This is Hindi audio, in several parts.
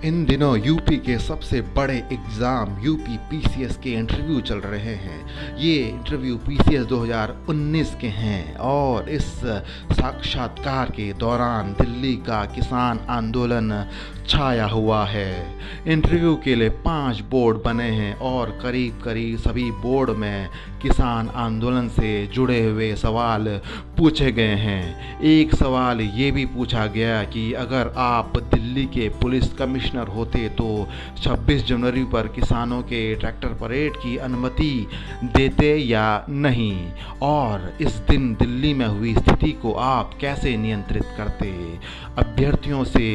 इन दिनों यूपी के सबसे बड़े एग्ज़ाम यूपी पीसीएस के इंटरव्यू चल रहे हैं। ये इंटरव्यू पीसीएस 2019 के हैं और इस साक्षात्कार के दौरान दिल्ली का किसान आंदोलन छाया हुआ है। इंटरव्यू के लिए 5 बोर्ड बने हैं और करीब करीब सभी बोर्ड में किसान आंदोलन से जुड़े हुए सवाल पूछे गए हैं। एक सवाल ये भी पूछा गया कि अगर आप दिल्ली के पुलिस कमिश्नर होते तो 26 जनवरी पर किसानों के ट्रैक्टर परेड की अनुमति देते या नहीं, और इस दिन दिल्ली में हुई स्थिति को आप कैसे नियंत्रित करते। अभ्यर्थियों से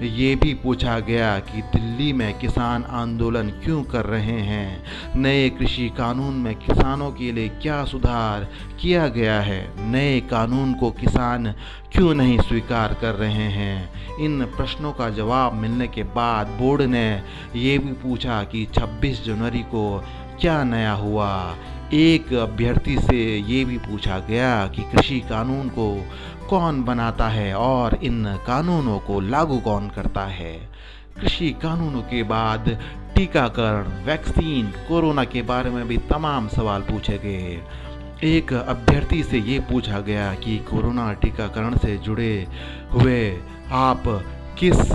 ये भी पूछा गया कि दिल्ली में किसान आंदोलन क्यों कर रहे हैं, नए कृषि कानून में किसानों के लिए क्या सुधार किया गया है, नए कानून को किसान क्यों नहीं स्वीकार कर रहे हैं। इन प्रश्नों का जवाब मिलने के बाद बोर्ड ने ये भी पूछा कि 26 जनवरी को क्या नया हुआ। एक अभ्यर्थी से ये भी पूछा गया कि कृषि कानून को कौन बनाता है और इन कानूनों को लागू कौन करता है। कृषि कानूनों के बाद टीकाकरण, वैक्सीन, कोरोना के बारे में भी तमाम सवाल पूछे गए। एक अभ्यर्थी से ये पूछा गया कि कोरोना टीकाकरण से जुड़े हुए आप किस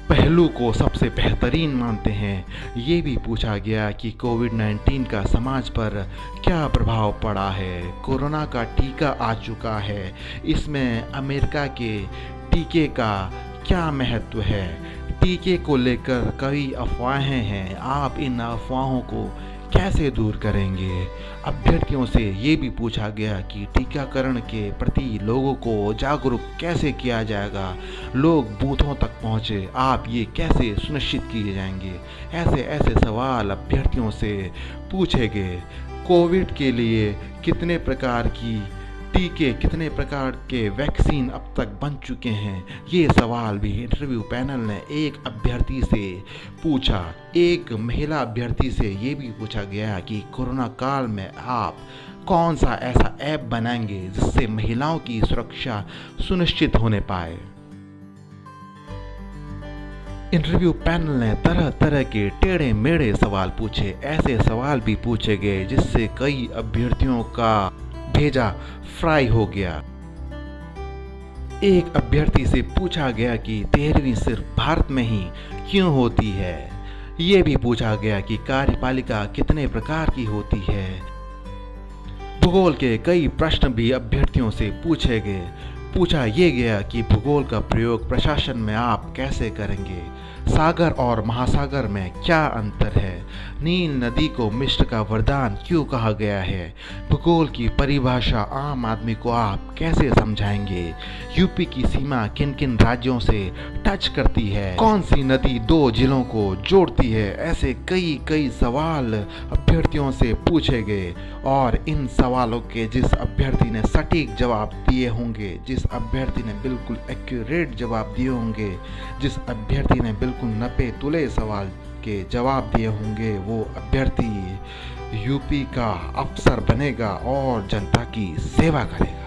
पहलू को सबसे बेहतरीन मानते हैं। ये भी पूछा गया कि कोविड-19 का समाज पर क्या प्रभाव पड़ा है। कोरोना का टीका आ चुका है, इसमें अमेरिका के टीके का क्या महत्व है। टीके को लेकर कई अफवाहें हैं, आप इन अफवाहों को कैसे दूर करेंगे। अभ्यर्थियों से ये भी पूछा गया कि टीकाकरण के प्रति लोगों को जागरूक कैसे किया जाएगा, लोग बूथों तक पहुँचे, आप ये कैसे सुनिश्चित किए जाएंगे। ऐसे ऐसे सवाल अभ्यर्थियों से पूछे गए। कोविड के लिए कितने प्रकार की टीके, कितने प्रकार के वैक्सीन अब तक बन चुके हैं, ये सवाल भी इंटरव्यू पैनल ने एक अभ्यर्थी से पूछा। एक महिला अभ्यर्थी से ये भी पूछा गया कि कोरोना काल में आप कौन सा ऐसा ऐप बनाएंगे जिससे महिलाओं की सुरक्षा सुनिश्चित होने पाए। इंटरव्यू पैनल ने तरह तरह के टेढ़े मेढ़े सवाल पूछे। ऐसे सवाल भी पूछे गए जिससे कई अभ्यर्थियों का भेजा फ्राई हो गया। एक अभ्यर्थी से पूछा गया कि 13वीं सिर्फ भारत में ही क्यों होती है। ये भी पूछा गया कि कार्यपालिका कितने प्रकार की होती है। भूगोल के कई प्रश्न भी अभ्यर्थियों से पूछे गए। पूछा ये गया कि भूगोल का प्रयोग प्रशासन में आप कैसे करेंगे। सागर और महासागर में क्या अंतर है। नील नदी को मिस्र का वरदान क्यों कहा गया है। भूगोल की परिभाषा आम आदमी को आप कैसे समझाएंगे। यूपी की सीमा किन किन राज्यों से टच करती है। कौन सी नदी 2 जिलों को जोड़ती है। ऐसे कई सवाल अभ्यर्थियों से पूछे गए और इन सवालों के जिस अभ्यर्थी ने सटीक जवाब दिए होंगे, जिस अभ्यर्थी ने बिल्कुल एक्यूरेट जवाब दिए होंगे, जिस अभ्यर्थी ने बिल्कुल नपे तुले सवाल के जवाब दिए होंगे, वो अभ्यर्थी यूपी का अफसर बनेगा और जनता की सेवा करेगा।